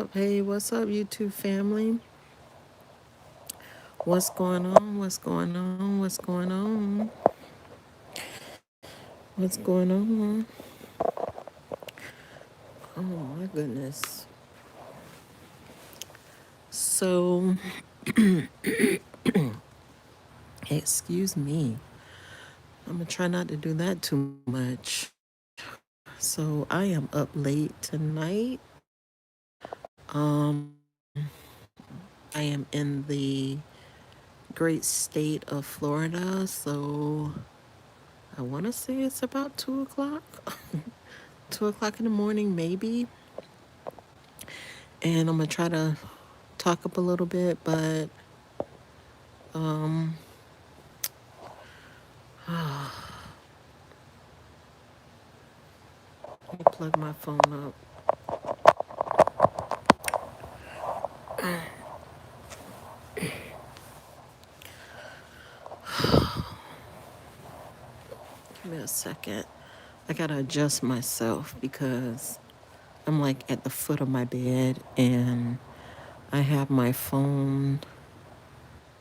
up? Hey, what's up, YouTube family? What's going on? What's going on? What's going on? What's going on? Oh my goodness. So, excuse me. I'm gonna try not to do that too much. So, I am up late tonight. Um, I am in the great state of Florida. So, I want to say it's about 2 o'clock. 2 o'clock in the morning, maybe. And I'm gonna try to talk up a little bit, but um, let me plug my phone up. Give me a second. I gotta adjust myself because I'm like at the foot of my bed and I have my phone.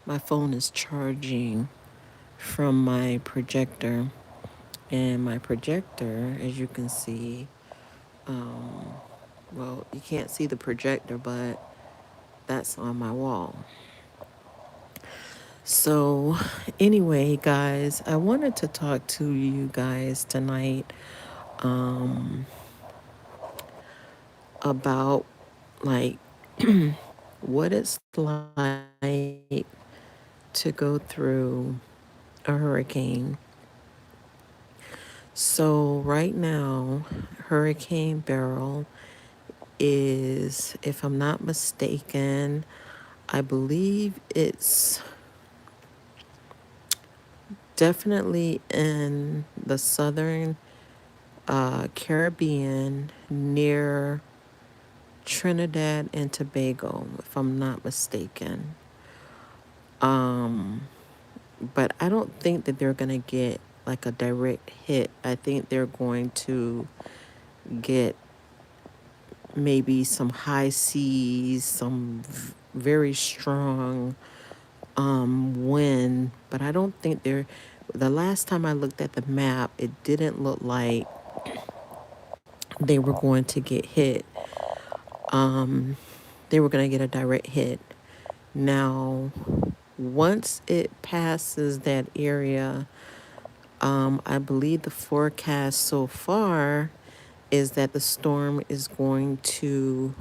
My phone is charging from my projector, and my projector, as you can see, um, well, you can't see the projector, but that's on my wall. So, anyway, guys, I wanted to talk to you guys tonight um, about like what it's like to go through a hurricane. So, right now, Hurricane Beryl is, if I'm not mistaken, I believe it's definitely in the southern Caribbean near Trinidad and Tobago, if I'm not mistaken. Um, but I don't think that they're going to get like a direct hit. I think they're going to get maybe some high seas, some very strong wind, but I don't think they're. The last time I looked at the map, it didn't look like they were going to get hit. Um, they were going to get a direct hit. Now, once it passes that area, I believe the forecast so far is that the storm is going to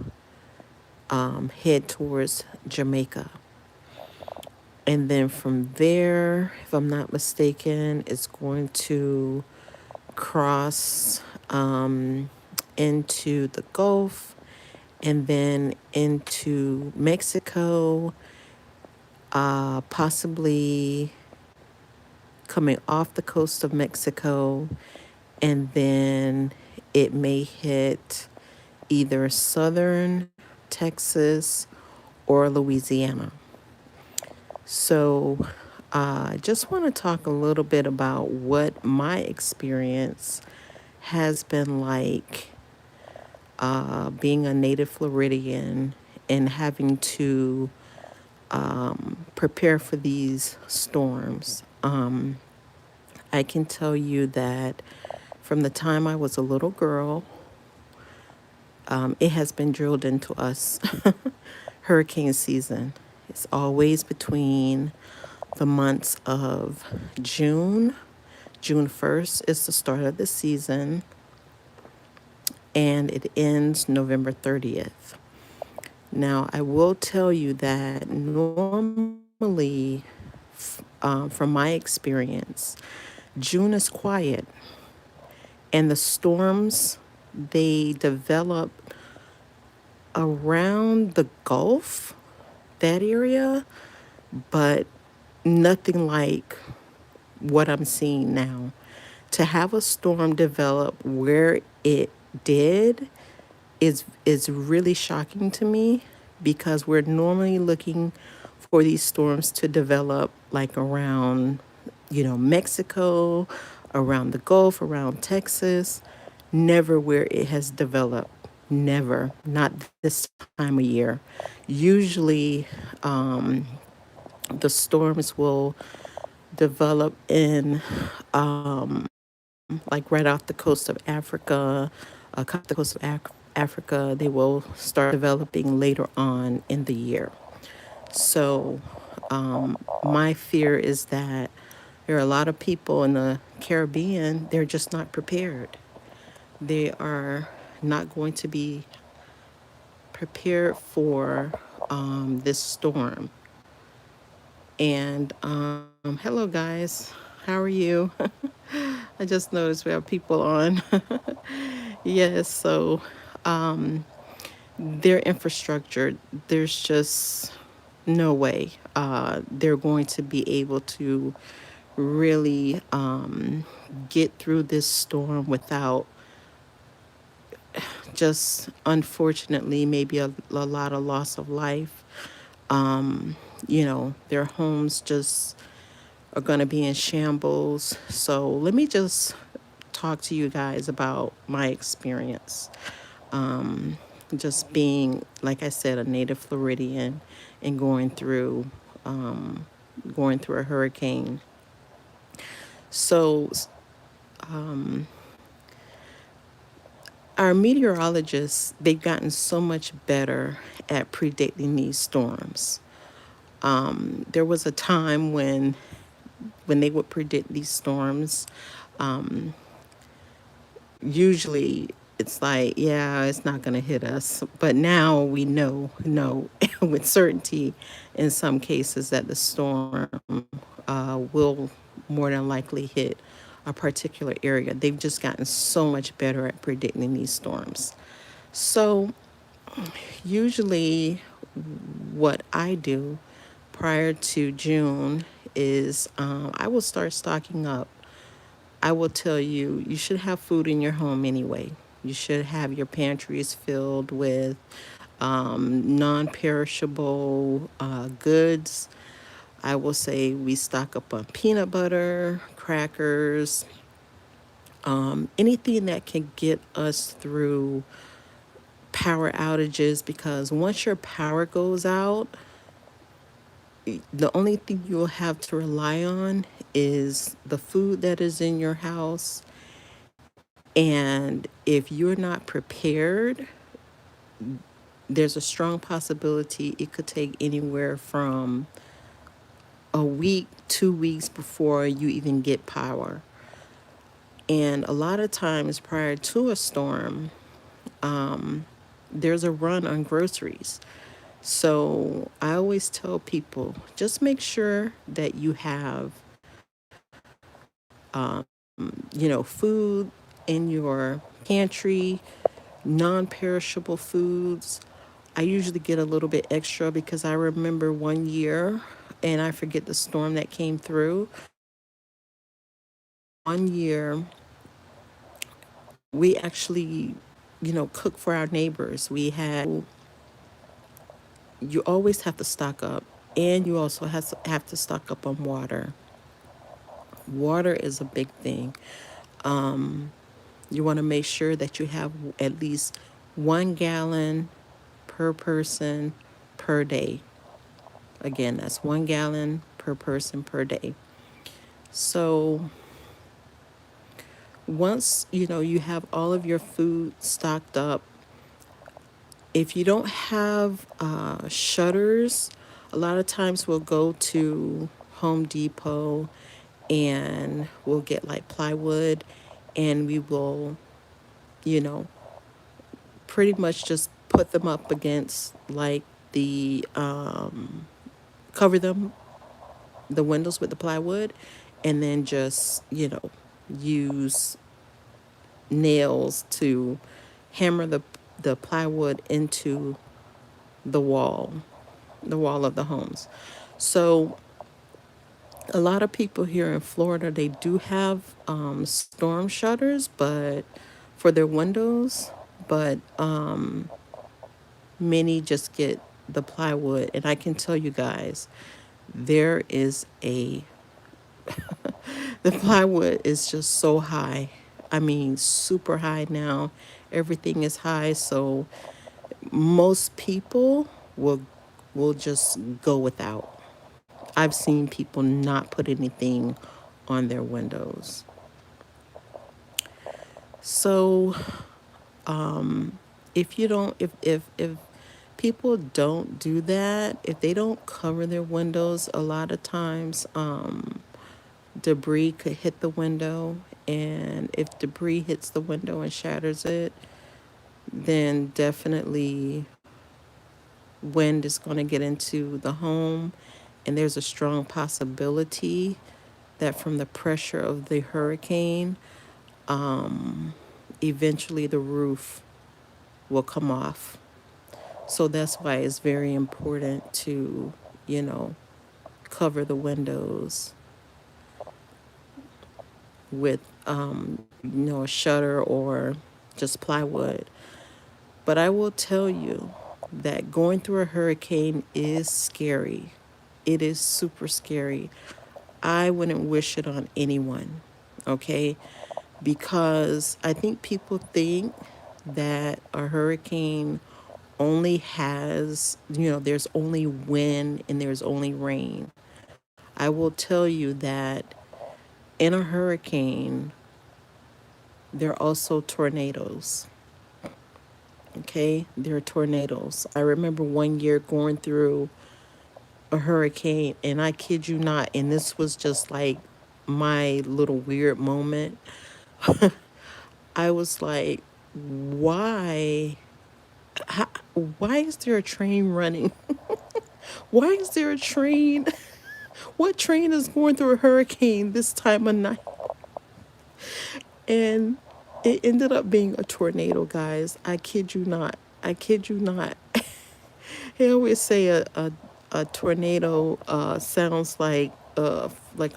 head towards Jamaica. And then from there, if I'm not mistaken, it's going to cross into the Gulf and then into Mexico, possibly coming off the coast of Mexico, and then it may hit either southern Texas or Louisiana. So, I just want to talk a little bit about what my experience has been like being a native Floridian and having to prepare for these storms. I can tell you that from the time I was a little girl, it has been drilled into us hurricane season. It's always between the months of June. June 1st is the start of the season, and it ends November 30th. Now, I will tell you that normally, from my experience, June is quiet, and the storms they develop around the Gulf, that area, but nothing like what I'm seeing now. To have a storm develop where it did is really shocking to me because we're normally looking for these storms to develop like around, Mexico, around the Gulf, around Texas, never where it has developed Never, not this time of year. Usually, the storms will develop in like right off the coast of Africa, the coast of Africa. They will start developing later on in the year. So, my fear is that there are a lot of people in the Caribbean, they're just not prepared. They are not going to be prepared for this storm. And hello, guys. How are you? I just noticed we have people on. Yes, so their infrastructure, there's just no way they're going to be able to really get through this storm without just unfortunately maybe a lot of loss of life. Their homes just are going to be in shambles. So let me just talk to you guys about my experience. Just being, like I said, a native Floridian and going through a hurricane. So our meteorologists, they've gotten so much better at predicting these storms. There was a time when they would predict these storms, usually it's like, yeah, it's not going to hit us. But now we know with certainty in some cases that the storm will more than likely hit a particular area. They've just gotten so much better at predicting these storms. So usually what I do prior to June is I will start stocking up. I will tell you, you should have food in your home anyway. You should have your pantries filled with non perishable goods. I will say we stock up on peanut butter, crackers, anything that can get us through power outages, because once your power goes out, the only thing you'll have to rely on is the food that is in your house. And if you're not prepared, there's a strong possibility it could take anywhere from a week, 2 weeks before you even get power. And a lot of times prior to a storm, there's a run on groceries. So I always tell people just make sure that you have, food in your pantry, non perishable foods. I usually get a little bit extra because I remember one year, and I forget the storm that came through. One year, we actually, cook for our neighbors. You always have to stock up, and you also have to stock up on water. Water is a big thing. You want to make sure that you have at least 1 gallon per person per day. Again, that's 1 gallon per person per day. So once you have all of your food stocked up, if you don't have shutters, a lot of times we'll go to Home Depot and we'll get like plywood, and we will, you know, pretty much just put them up against like the cover them the windows with the plywood, and then just use nails to hammer the plywood into the wall the wall of the homes. So a lot of people here in Florida, they do have storm shutters, but for their windows, but many just get the plywood. And I can tell you guys, there is a the plywood is just so high. I mean, super high now. everything is high. So most people will will just go without. I've seen people not put anything on their windows. So if you don't if people don't do that, if they don't cover their windows, a lot of times debris could hit the window, and if debris hits the window and shatters it, then definitely wind is going to get into the home, and there's a strong possibility that from the pressure of the hurricane, eventually the roof will come off. So that's why it's very important to, you know, cover the windows with, a shutter or just plywood. But I will tell you that going through a hurricane is scary. It is super scary. I wouldn't wish it on anyone, okay? Because I think people think that a hurricane only has, there's only wind and there's only rain. I will tell you that in a hurricane, there are also tornadoes. Okay, there are tornadoes. I remember one year going through a hurricane, and I kid you not, and this was just like my little weird moment. I was like, why? How, why is there a train running? Why is there a train? What train is going through a hurricane this time of night? And it ended up being a tornado, guys. I kid you not. I kid you not. They always say a tornado sounds like a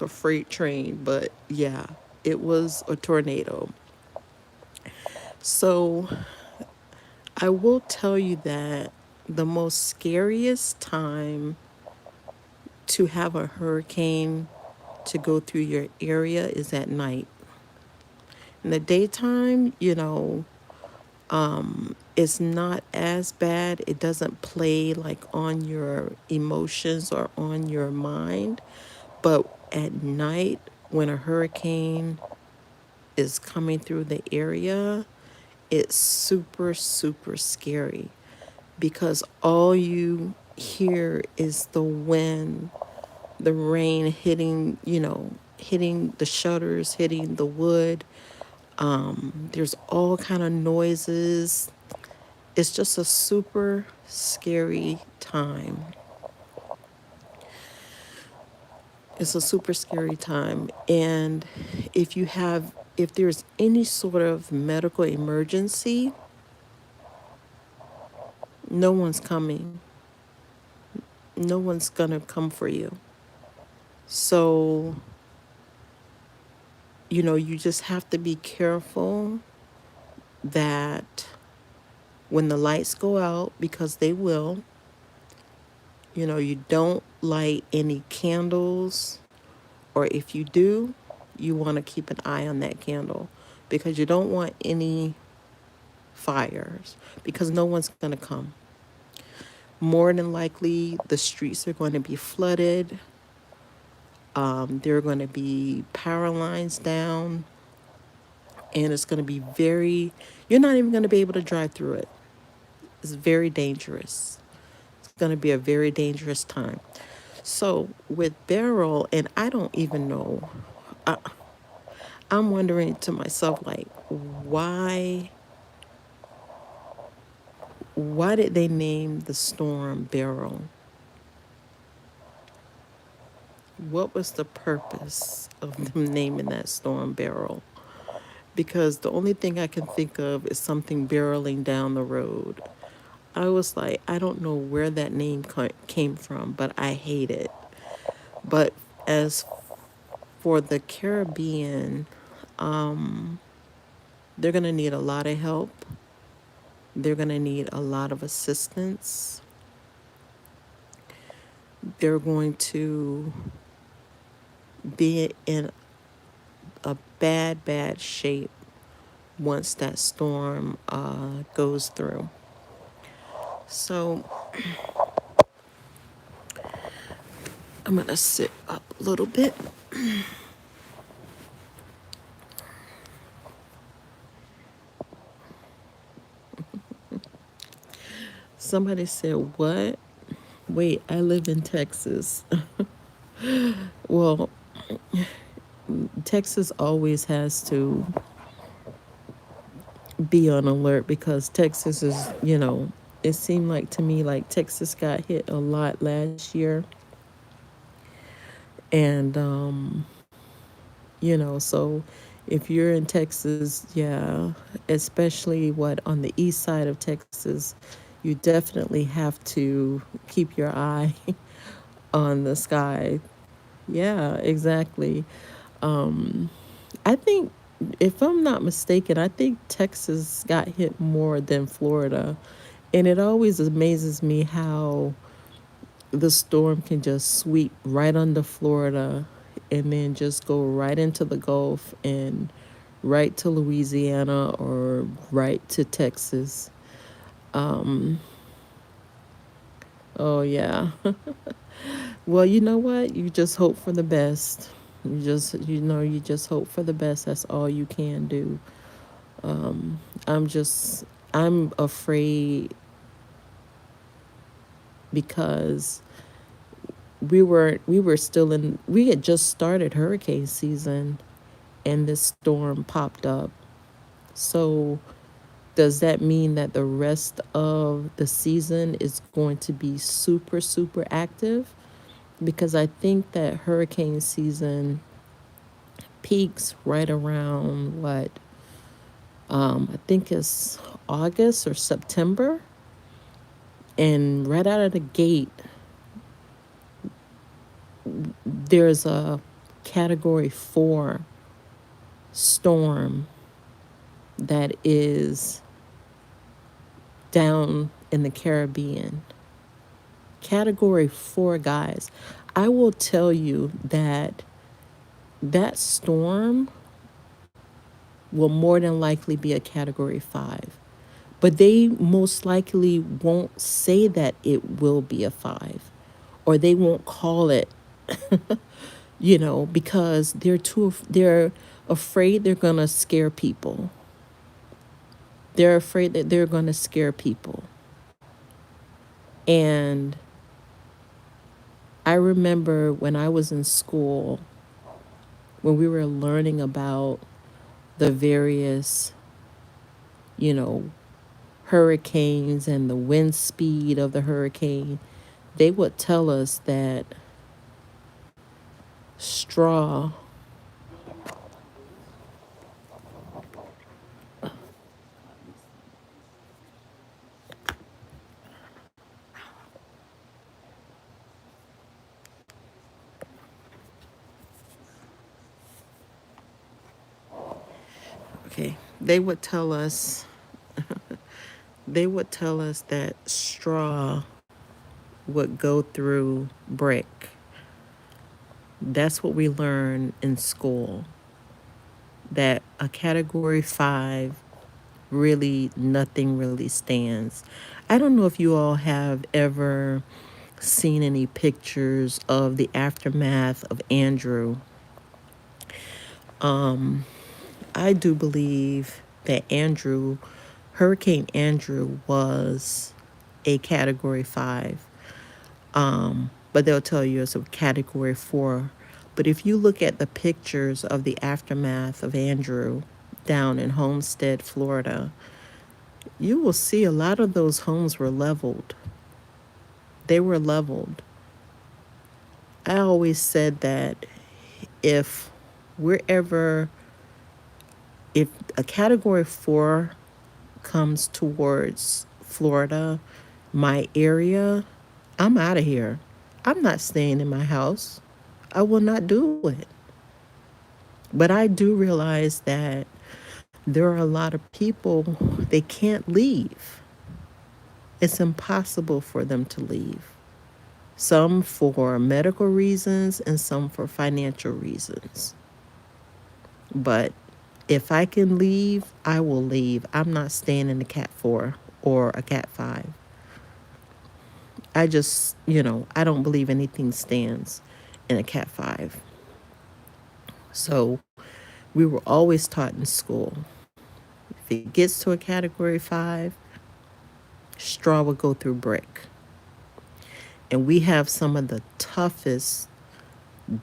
freight train, but yeah, it was a tornado. So I will tell you that the most scariest time to have a hurricane to go through your area is at night. In the daytime, it's not as bad. It doesn't play like on your emotions or on your mind. But at night, when a hurricane is coming through the area, it's super, super scary because all you hear is the wind, the rain hitting, hitting the shutters, hitting the wood. There's all kind of noises. It's just a super scary time. It's a super scary time. And if there's any sort of medical emergency, no one's coming. No one's gonna come for you. So, you just have to be careful that when the lights go out, because they will, you don't light any candles, or if you do, you want to keep an eye on that candle because you don't want any fires because no one's going to come. More than likely, the streets are going to be flooded. There are going to be power lines down, and it's going to be you're not even going to be able to drive through it. It's very dangerous. It's going to be a very dangerous time. So with Beryl, and I don't even know, I'm wondering to myself, like, why did they name the storm Beryl? What was the purpose of them naming that storm Beryl? Because the only thing I can think of is something barreling down the road. I was like, I don't know where that name came from, but I hate it. But as for the Caribbean, they're going to need a lot of help. They're going to need a lot of assistance. They're going to be in a bad, bad shape once that storm goes through. So I'm going to sit up a little bit. Somebody said, "What? Wait, I live in Texas." Well, Texas always has to be on alert because Texas is, it seemed like to me like Texas got hit a lot last year. And, so if you're in Texas, yeah, especially on the east side of Texas, you definitely have to keep your eye on the sky. Yeah, exactly. I think, if I'm not mistaken, I think Texas got hit more than Florida. And it always amazes me how the storm can just sweep right under Florida and then just go right into the Gulf and right to Louisiana or right to Texas. Um, oh, yeah. Well, you know what? You just hope for the best. You just hope for the best. That's all you can do. Um, I'm just, I'm afraid because we had just started hurricane season and this storm popped up. So does that mean that the rest of the season is going to be super, super active? Because I think that hurricane season peaks right around what, I think it's August or September. And right out of the gate, there's a category 4 storm that is down in the Caribbean. Category 4, guys. I will tell you that that storm will more than likely be a category 5. But they most likely won't say that it will be a 5, or they won't call it, because they're afraid they're going to scare people. They're afraid that they're going to scare people. And I remember when I was in school, when we were learning about the various, you know, hurricanes and the wind speed of the hurricane, they would tell us that straw, okay, they would tell us that straw would go through brick. That's what we learned in school. That a category 5, really nothing really stands. I don't know if you all have ever seen any pictures of the aftermath of Andrew. I do believe that Hurricane Andrew was a category 5. But they'll tell you it's a category 4. But if you look at the pictures of the aftermath of Andrew down in Homestead, Florida, you will see a lot of those homes were leveled. They were leveled. I always said that if we're ever, if a category 4 comes towards Florida, my area, I'm out of here. I'm not staying in my house. I will not do it. But I do realize that there are a lot of people, they can't leave. It's impossible for them to leave. Some for medical reasons and some for financial reasons. But If I can leave, I will leave. I'm not staying in the Cat 4 or a Cat 5. I just, I don't believe anything stands in a Cat 5. So we were always taught in school, if it gets to a Category 5, straw will go through brick. And we have some of the toughest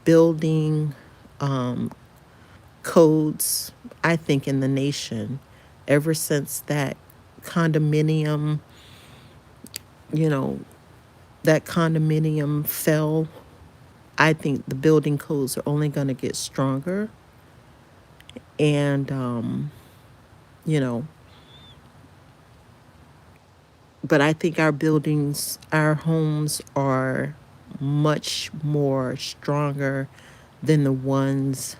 building codes, I think, in the nation ever since that condominium, you know, that condominium fell. I think the building codes are only going to get stronger. And, you know, but I think our buildings, our homes are much more stronger than the ones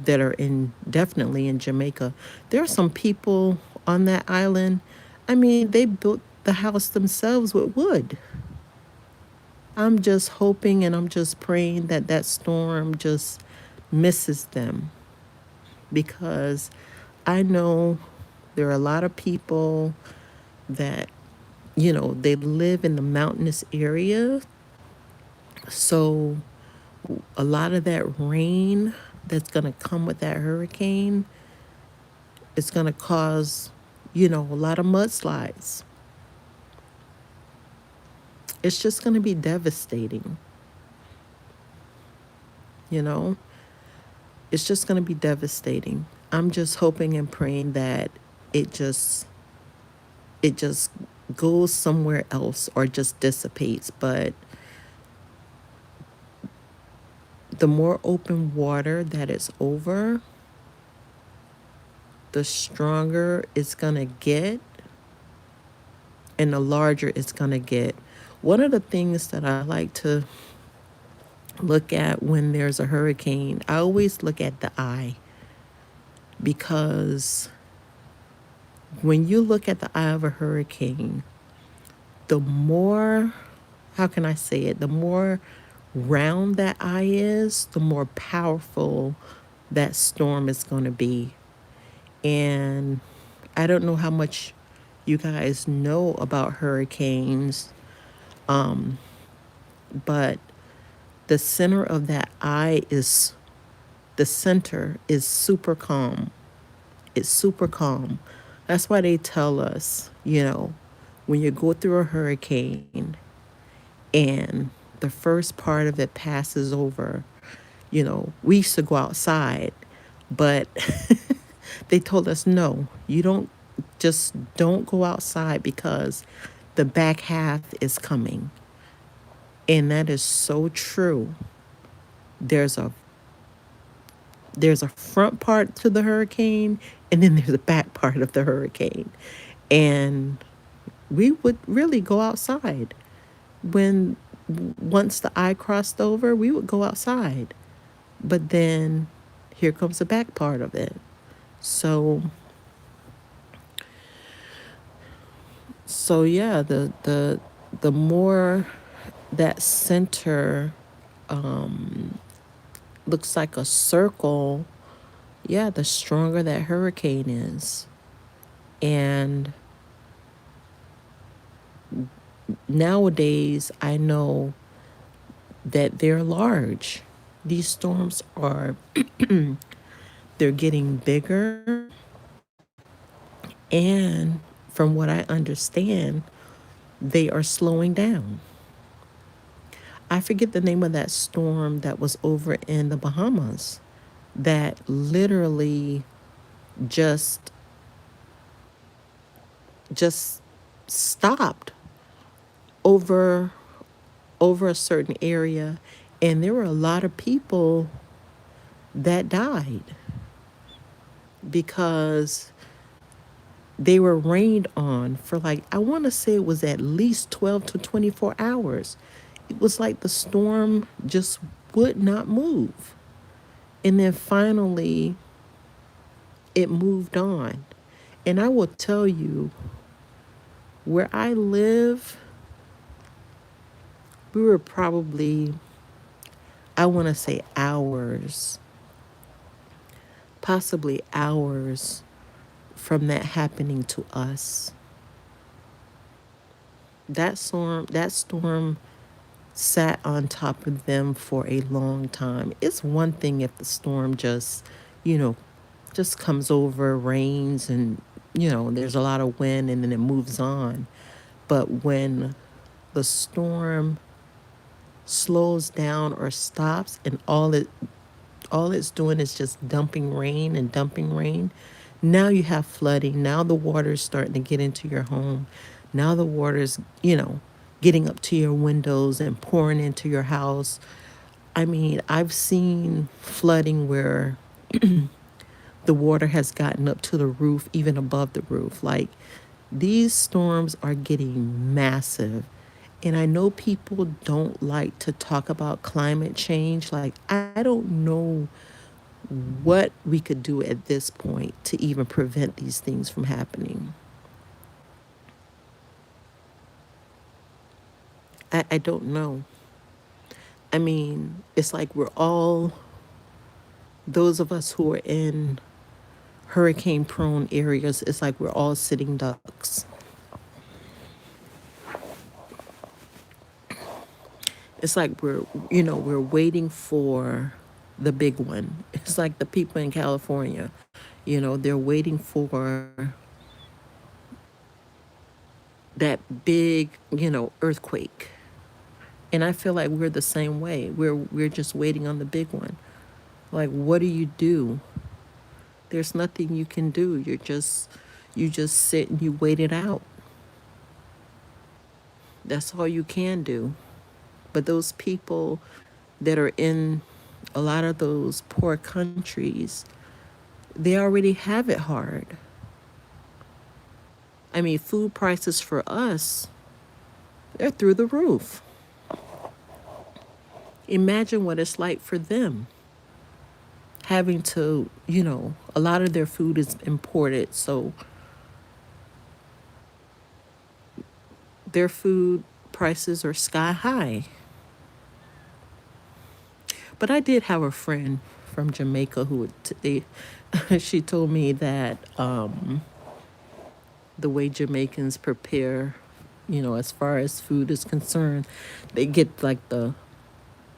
that are in definitely in Jamaica. There are some people on that island. I mean, they built the house themselves with wood. I'm just hoping and I'm just praying that that storm just misses them, because I know there are a lot of people that, they live in the mountainous area. So a lot of that rain that's going to come with that hurricane is going to cause, a lot of mudslides. It's just going to be devastating, you know? It's just going to be devastating. I'm just hoping and praying that it just it just goes somewhere else or just dissipates. But the more open water that it's over, the stronger it's going to get and the larger it's going to get. One of the things that I like to look at when there's a hurricane, I always look at the eye, because when you look at the eye of a hurricane, the more, how can I say it, the more round that eye is, the more powerful that storm is going to be. And I don't know how much you guys know about hurricanes, but the center of that eye is, the center is super calm. It's super calm. That's why they tell us, when you go through a hurricane and the first part of it passes over, we used to go outside, but they told us, no, you don't go outside, because the back half is coming. And that is so true. There's a there's a front part to the hurricane, and then there's a back part of the hurricane. And we would really go outside. When once the eye crossed over, we would go outside. But then here comes the back part of it. So yeah, the more that center looks like a circle, yeah, the stronger that hurricane is. And nowadays, I know that they're large. These storms are, they're getting bigger. And from what I understand, they are slowing down. I forget the name of that storm that was over in the Bahamas that literally just just stopped over a certain area, and there were a lot of people that died because they were rained on for, like, I want to say it was at least 12 to 24 hours. It was like the storm just would not move. And then finally it moved on. And I will tell you, where I live, we were probably, I want to say, hours possibly hours from that happening to us. That storm sat on top of them for a long time. It's one thing if the storm just, you know, just comes over, rains, and, there's a lot of wind and then it moves on. But when the storm slows down or stops and all it's doing is just dumping rain and dumping rain, now you have flooding. Now the water's starting to get into your home. Now the water's, getting up to your windows and pouring into your house. I mean, I've seen flooding where the water has gotten up to the roof, even above the roof. Like, these storms are getting massive. And I know people don't like to talk about climate change. Like, I don't know what we could do at this point to even prevent these things from happening. I don't know. I mean, it's like we're all, those of us who are in hurricane prone areas, it's like we're all sitting ducks. It's like we're waiting for the big one. It's like the people in California, they're waiting for that big, earthquake. And I feel like we're the same way. We're just waiting on the big one. Like, what do you do? There's nothing you can do. You just sit and you wait it out. That's all you can do. But those people that are in a lot of those poor countries, they already have it hard. I mean, food prices for us, they're through the roof. Imagine what it's like for them having to, a lot of their food is imported. So their food prices are sky high. But I did have a friend from Jamaica who she told me that the way Jamaicans prepare, as far as food is concerned, they get like the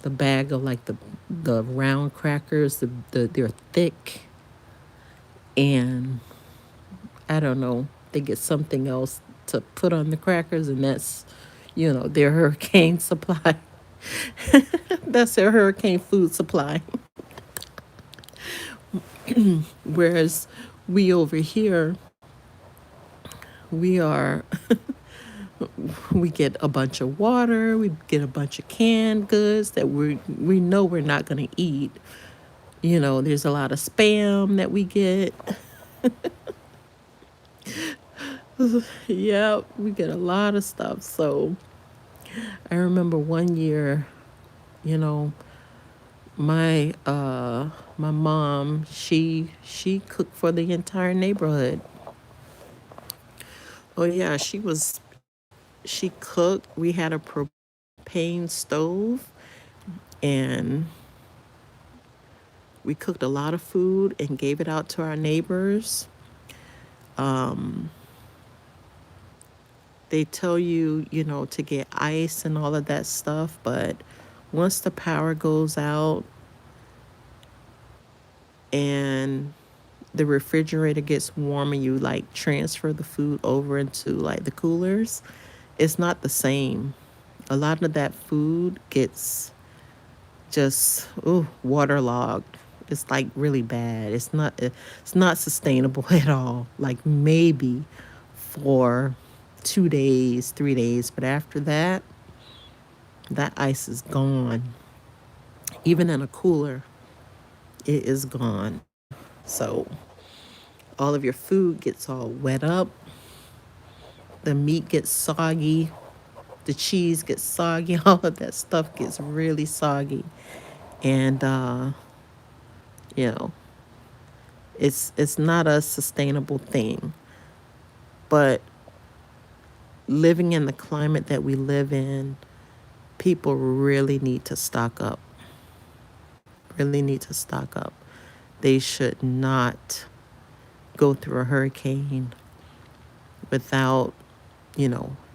bag of like the round crackers, they're thick, and I don't know, they get something else to put on the crackers, and that's, their hurricane supply. That's their hurricane food supply. Whereas we over here, we are we get a bunch of water, we get a bunch of canned goods that we know we're not going to eat. There's a lot of spam that we get. Yeah, we get a lot of stuff. So I remember one year, you know, my mom, she cooked for the entire neighborhood. Oh yeah, she cooked. We had a propane stove, and we cooked a lot of food and gave it out to our neighbors. They tell you, to get ice and all of that stuff, but once the power goes out and the refrigerator gets warm and you like transfer the food over into like the coolers, it's not the same. A lot of that food gets just waterlogged. It's like really bad. It's not sustainable at all. Like maybe for 2 days, 3 days, but after that, that ice is gone. Even in a cooler, it is gone. So all of your food gets all wet up. The meat gets soggy. The cheese gets soggy. All of that stuff gets really soggy. And you know, it's not a sustainable thing. But living in the climate that we live in, people really need to stock up. Really need to stock up. They should not go through a hurricane without,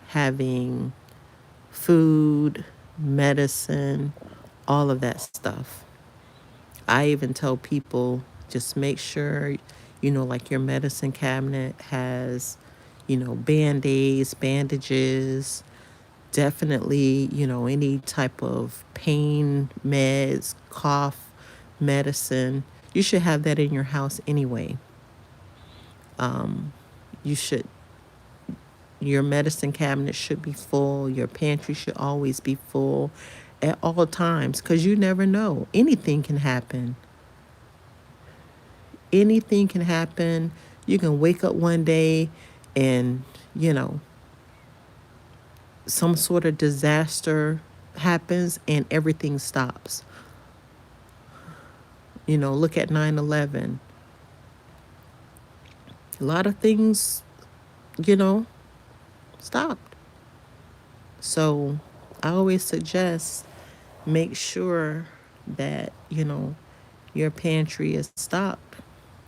having food, medicine, all of that stuff. I even tell people just make sure, like your medicine cabinet has, band aids, bandages, definitely, any type of pain meds, cough medicine. You should have that in your house anyway. You should, your medicine cabinet should be full. Your pantry should always be full at all times because you never know. Anything can happen. Anything can happen. You can wake up one day and, you know, some sort of disaster happens and everything stops. Look at 9/11. A lot of things, you know, stopped. So I always suggest make sure that, your pantry is stocked,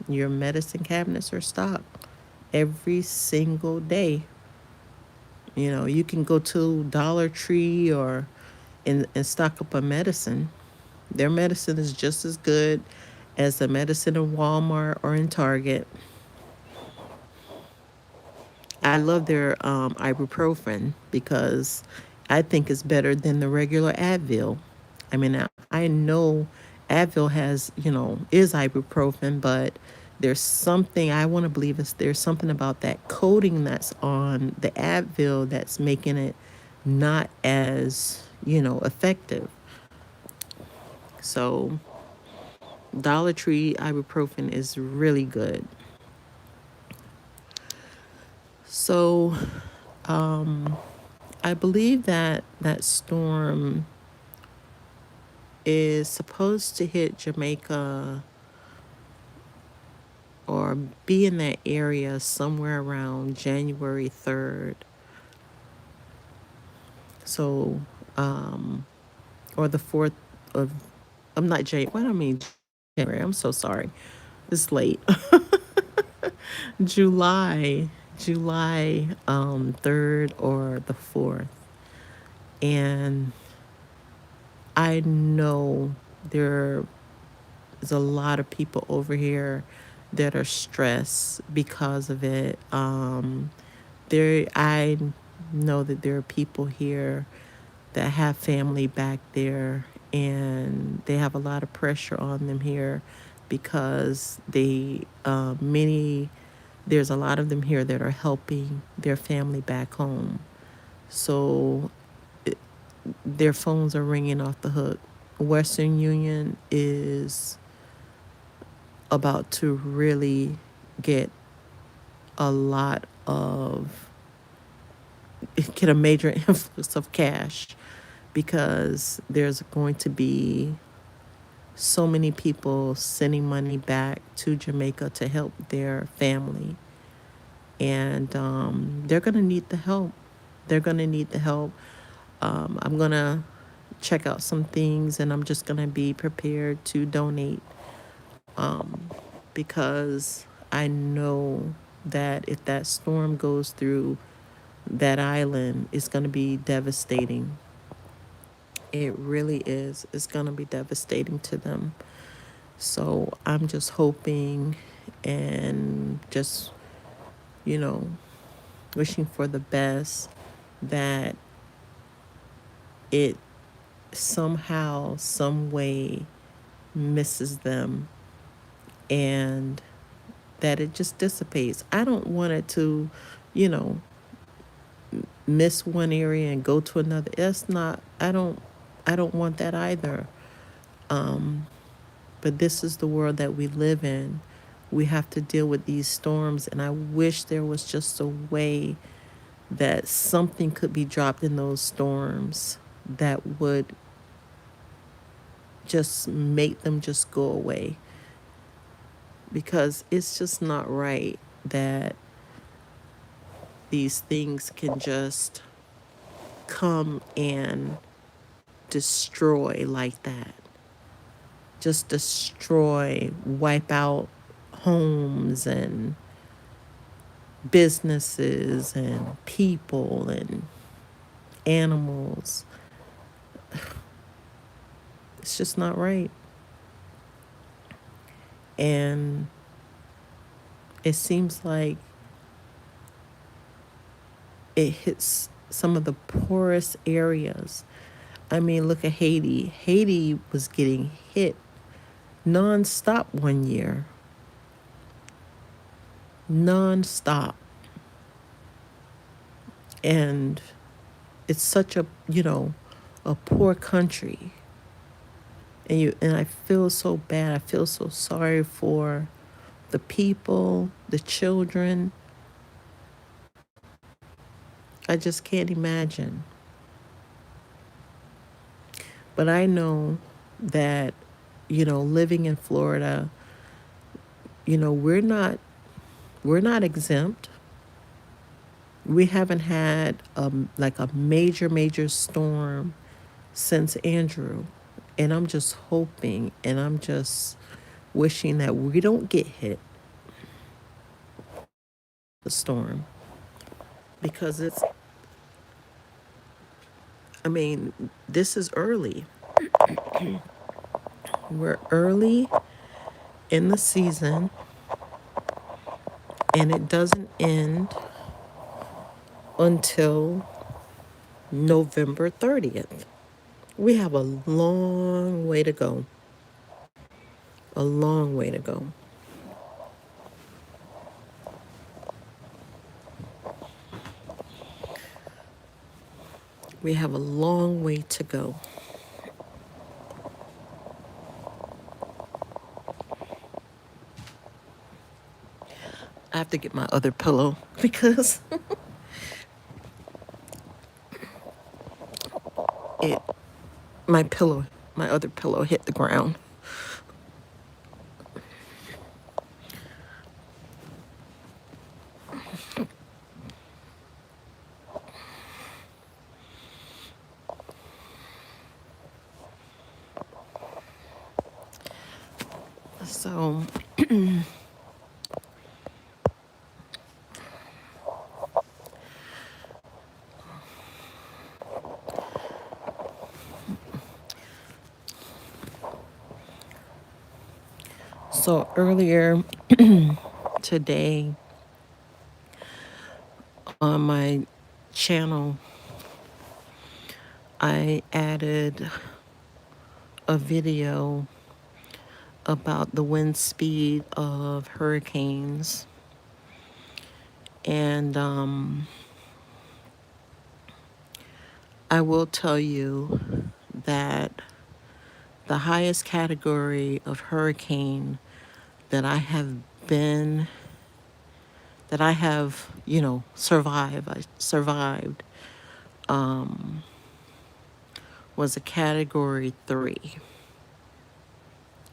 your medicine cabinets are stocked every single day. You can go to Dollar Tree or and stock up a medicine. Their medicine is just as good as the medicine in Walmart or in Target. I love their ibuprofen because I think it's better than the regular Advil. I mean, I know Advil has, is ibuprofen, but there's something I want to believe is there's something about that coating that's on the Advil that's making it not as, effective. So Dollar Tree ibuprofen is really good. So I believe that that storm is supposed to hit Jamaica or be in that area somewhere around January 3rd. So, or the 4th of, I'm not January, what do I mean January? I'm so sorry. It's late. July 3rd or the 4th. And I know there's a lot of people over here that are stressed because of it. I know that there are people here that have family back there, and they have a lot of pressure on them here because there's a lot of them here that are helping their family back home. So their phones are ringing off the hook. Western Union is about to really get a lot of get a major influx of cash because there's going to be so many people sending money back to Jamaica to help their family, and they're going to need the help. They're going to need the help. I'm going to check out some things, and I'm just going to be prepared to donate because I know that if that storm goes through that island, it's going to be devastating. It really is. It's going to be devastating to them. So I'm just hoping and just, you know, wishing for the best that it somehow, some way misses them and that it just dissipates. I don't want it to, you know, miss one area and go to another. That's not, I don't want that either. But this is the world that we live in. We have to deal with these storms, and I wish there was just a way that something could be dropped in those storms that would just make them just go away. Because it's just not right that these things can just come and destroy like that. just destroy, wipe out homes and businesses and people and animals. It's just not right. And it seems like it hits some of the poorest areas. I mean, look at Haiti. Haiti was getting hit nonstop one year. Nonstop. And it's such a, a poor country. And I feel so bad. I feel so sorry for the people, the children. I just can't imagine. But I know that, living in Florida, we're not exempt. We haven't had like a major storm since Andrew. And I'm just hoping and I'm just wishing that we don't get hit the storm, because this is early. We're early in the season and it doesn't end until November 30th. We have a long way to go. A long way to go. We have a long way to go. I have to get my other pillow because it my other pillow hit the ground. So earlier today on my channel, I added a video about the wind speed of hurricanes. And I will tell you that the highest category of hurricane that I have been, that I have, survived, was a category 3.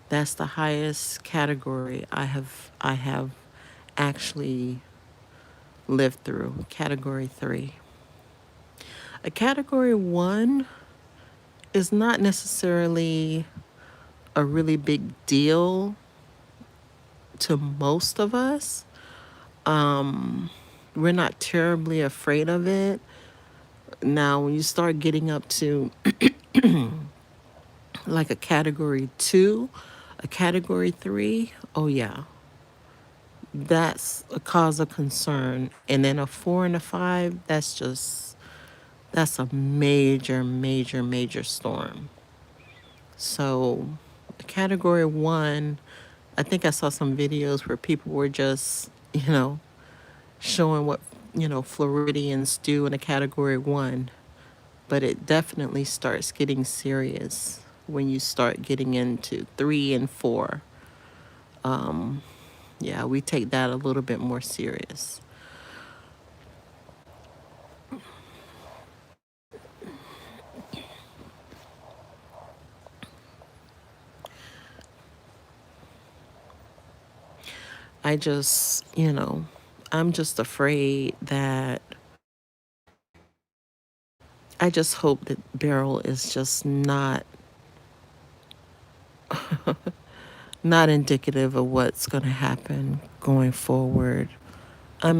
That's the highest category I have actually lived through, category 3. A category 1 is not necessarily a really big deal to most of us. We're not terribly afraid of it. Now, when you start getting up to like a category 2, a category 3, oh yeah, that's a cause of concern. And then a 4 and a 5, that's a major storm. So a category 1, I think I saw some videos where people were just, showing what, Floridians do in a category 1. But it definitely starts getting serious when you start getting into 3 and 4. Yeah, we take that a little bit more serious. I just, I'm just afraid that I just hope that Beryl is just not not indicative of what's going to happen going forward. Like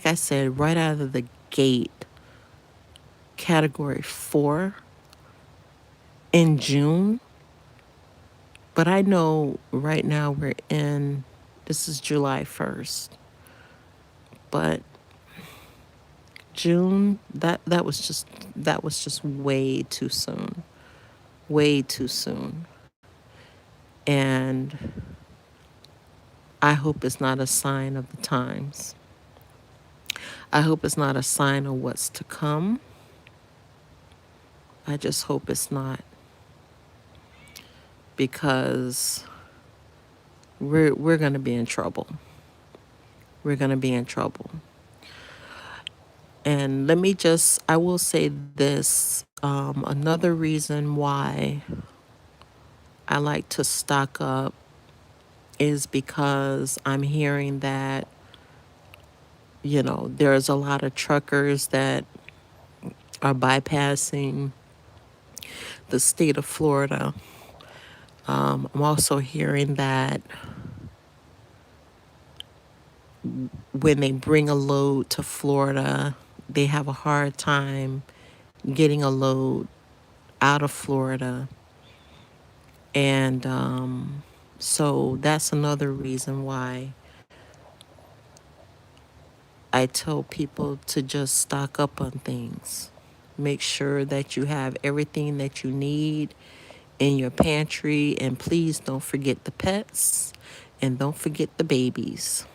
I said, right out of the gate, category 4 in June. But I know right now this is July 1st. But June, that was just way too soon. Way too soon. And I hope it's not a sign of the times. I hope it's not a sign of what's to come. I just hope it's not, because we're going to be in trouble. We're going to be in trouble. And I will say this, another reason why I like to stock up is because I'm hearing that, there's a lot of truckers that are bypassing the state of Florida. I'm also hearing that when they bring a load to Florida, they have a hard time getting a load out of Florida. And so that's another reason why I tell people to just stock up on things. Make sure that you have everything that you need in your pantry, and please don't forget the pets and don't forget the babies.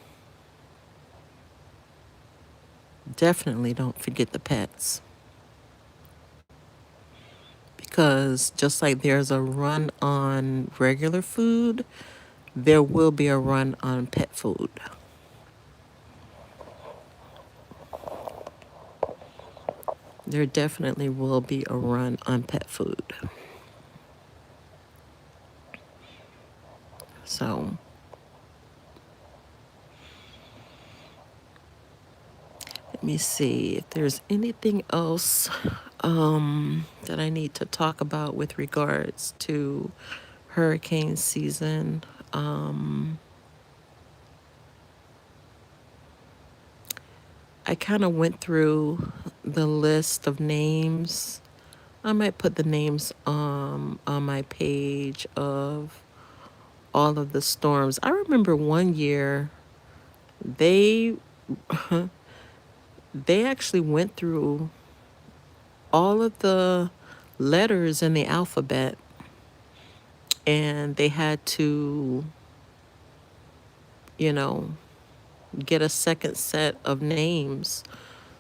Definitely don't forget the pets. Because just like there's a run on regular food, there will be a run on pet food. There definitely will be a run on pet food. So let me see if there's anything else that I need to talk about with regards to hurricane season. I kind of went through the list of names. I might put the names on my page of all of the storms. I remember one year they they actually went through all of the letters in the alphabet, and they had to, you know, get a second set of names.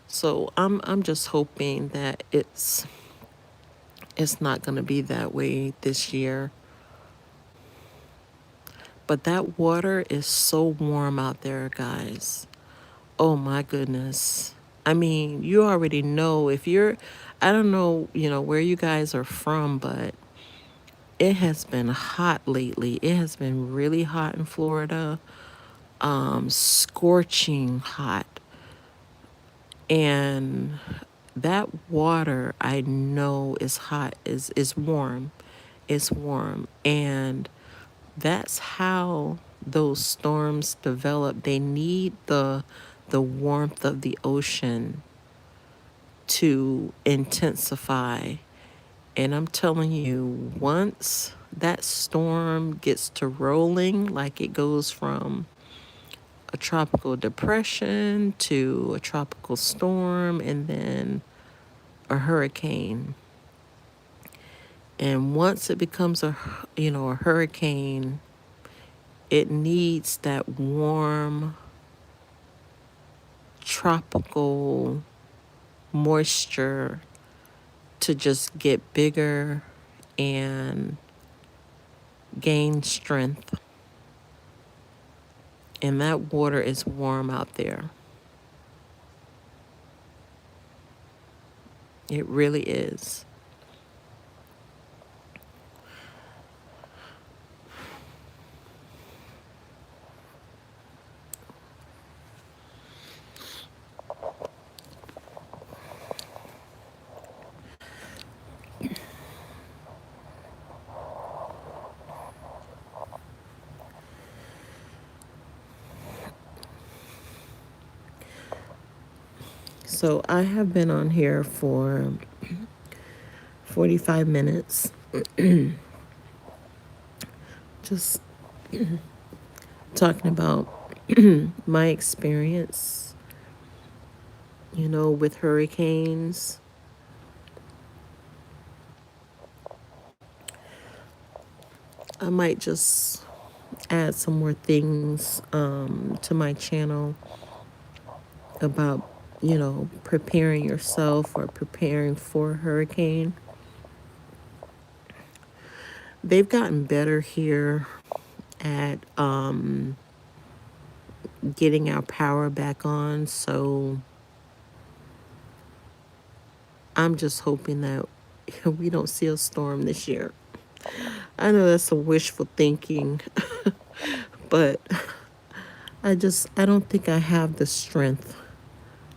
So I'm just hoping that it's not going to be that way this year. But that water is so warm out there, guys. Oh my goodness. I mean, you already know if you're, I don't know, where you guys are from, but it has been hot lately. It has been really hot in Florida, scorching hot. And that water I know is hot, is warm. It's warm. And that's how those storms develop. They need the warmth of the ocean to intensify. And I'm telling you, once that storm gets to rolling, like it goes from a tropical depression to a tropical storm and then a hurricane. And once it becomes a hurricane, it needs that warm tropical moisture to just get bigger and gain strength. And that water is warm out there. It really is. So I have been on here for 45 minutes, just talking about my experience, with hurricanes. I might just add some more things to my channel about, preparing yourself or preparing for a hurricane. They've gotten better here at getting our power back on, so I'm just hoping that we don't see a storm this year. I know that's some wishful thinking, but I don't think I have the strength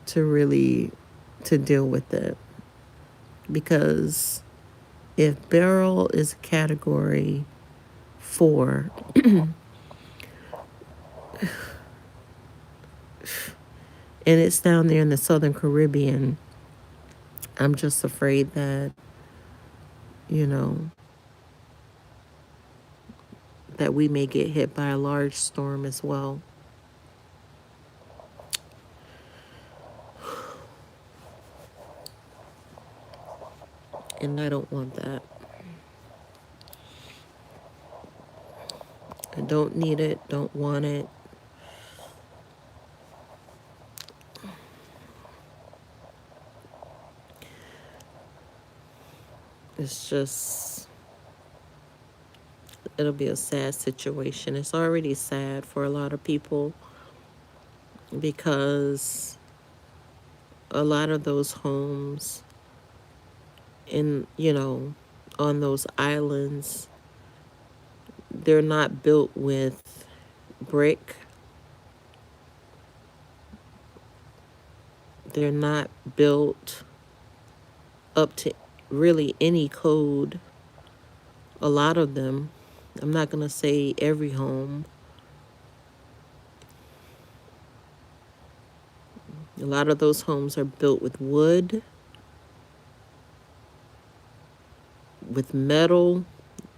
to really to deal with it, because if Beryl is a category 4 and it's down there in the Southern Caribbean, I'm just afraid that, you know, that we may get hit by a large storm as well. And I don't want that. I don't need it, don't want it. It's just, it'll be a sad situation. It's already sad for a lot of people because a lot of those homes in, on those islands, they're not built with brick. They're not built up to really any code. A lot of them, I'm not going to say every home. A lot of those homes are built with wood, with metal,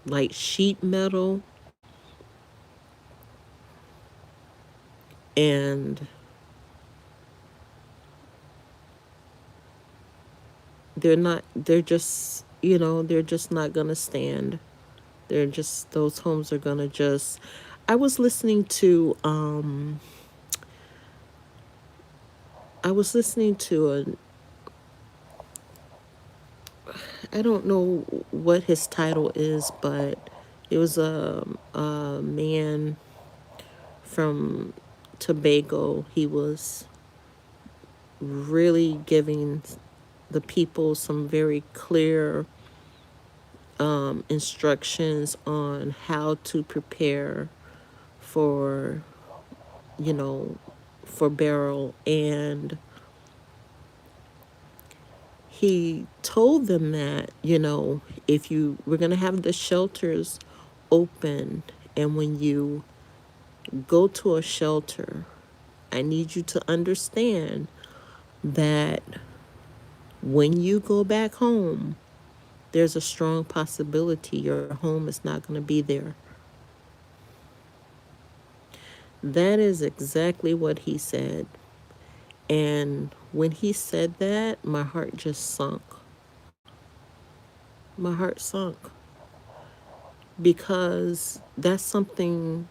like sheet metal. And they're just not going to stand. Those homes are going to just, I was listening to, I don't know what his title is, but it was a man from Tobago. He was really giving the people some very clear instructions on how to prepare for, you know, for Beryl. And he told them that, if we're going to have the shelters open, and when you go to a shelter, I need you to understand that when you go back home, there's a strong possibility your home is not going to be there. That is exactly what he said. And when he said that, my heart just sunk. My heart sunk. Because that's something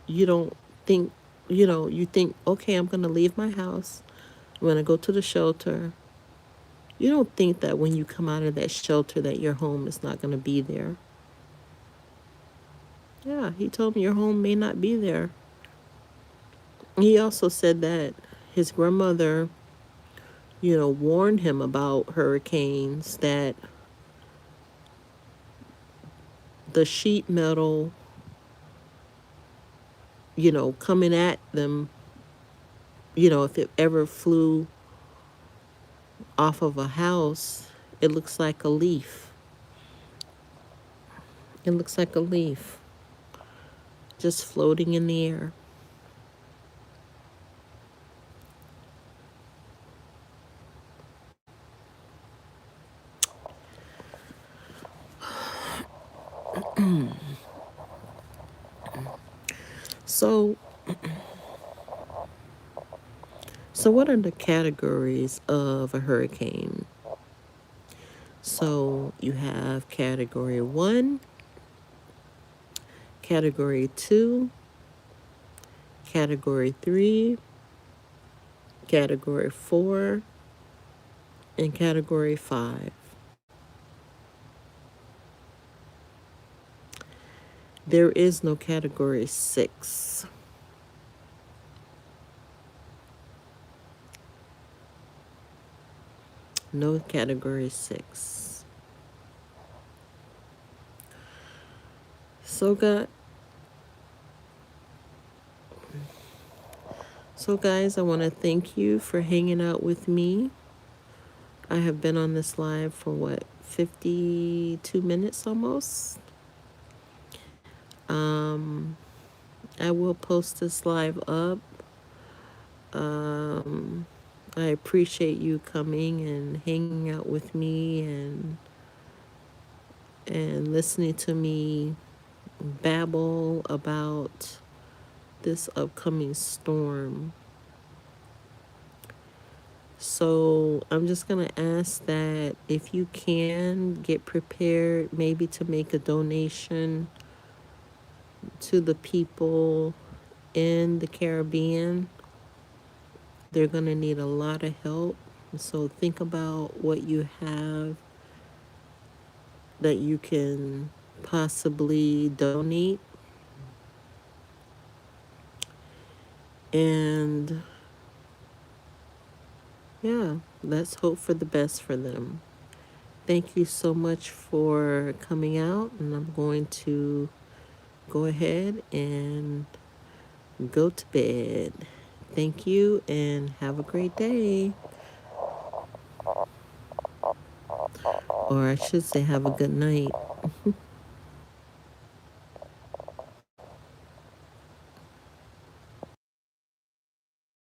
you don't think, you think, okay, I'm going to leave my house. I'm going to go to the shelter. You don't think that when you come out of that shelter that your home is not going to be there. Yeah, he told me your home may not be there. He also said that his grandmother, warned him about hurricanes, that the sheet metal, coming at them, if it ever flew off of a house, it looks like a leaf. It looks like a leaf just floating in the air. So, so what are the categories of a hurricane? So you have category 1, category 2, category 3, category 4, and category 5. There is no category 6. No category 6. So, guys, I want to thank you for hanging out with me. I have been on this live for 52 minutes almost. I will post this live up. I appreciate you coming and hanging out with me and listening to me babble about this upcoming storm. So I'm just going to ask that if you can get prepared, maybe to make a donation to the people in the Caribbean. They're going to need a lot of help. So think about what you have that you can possibly donate. And yeah, let's hope for the best for them. Thank you so much for coming out, and I'm going to go ahead and go to bed. Thank you and have a great day. Or I should say, have a good night.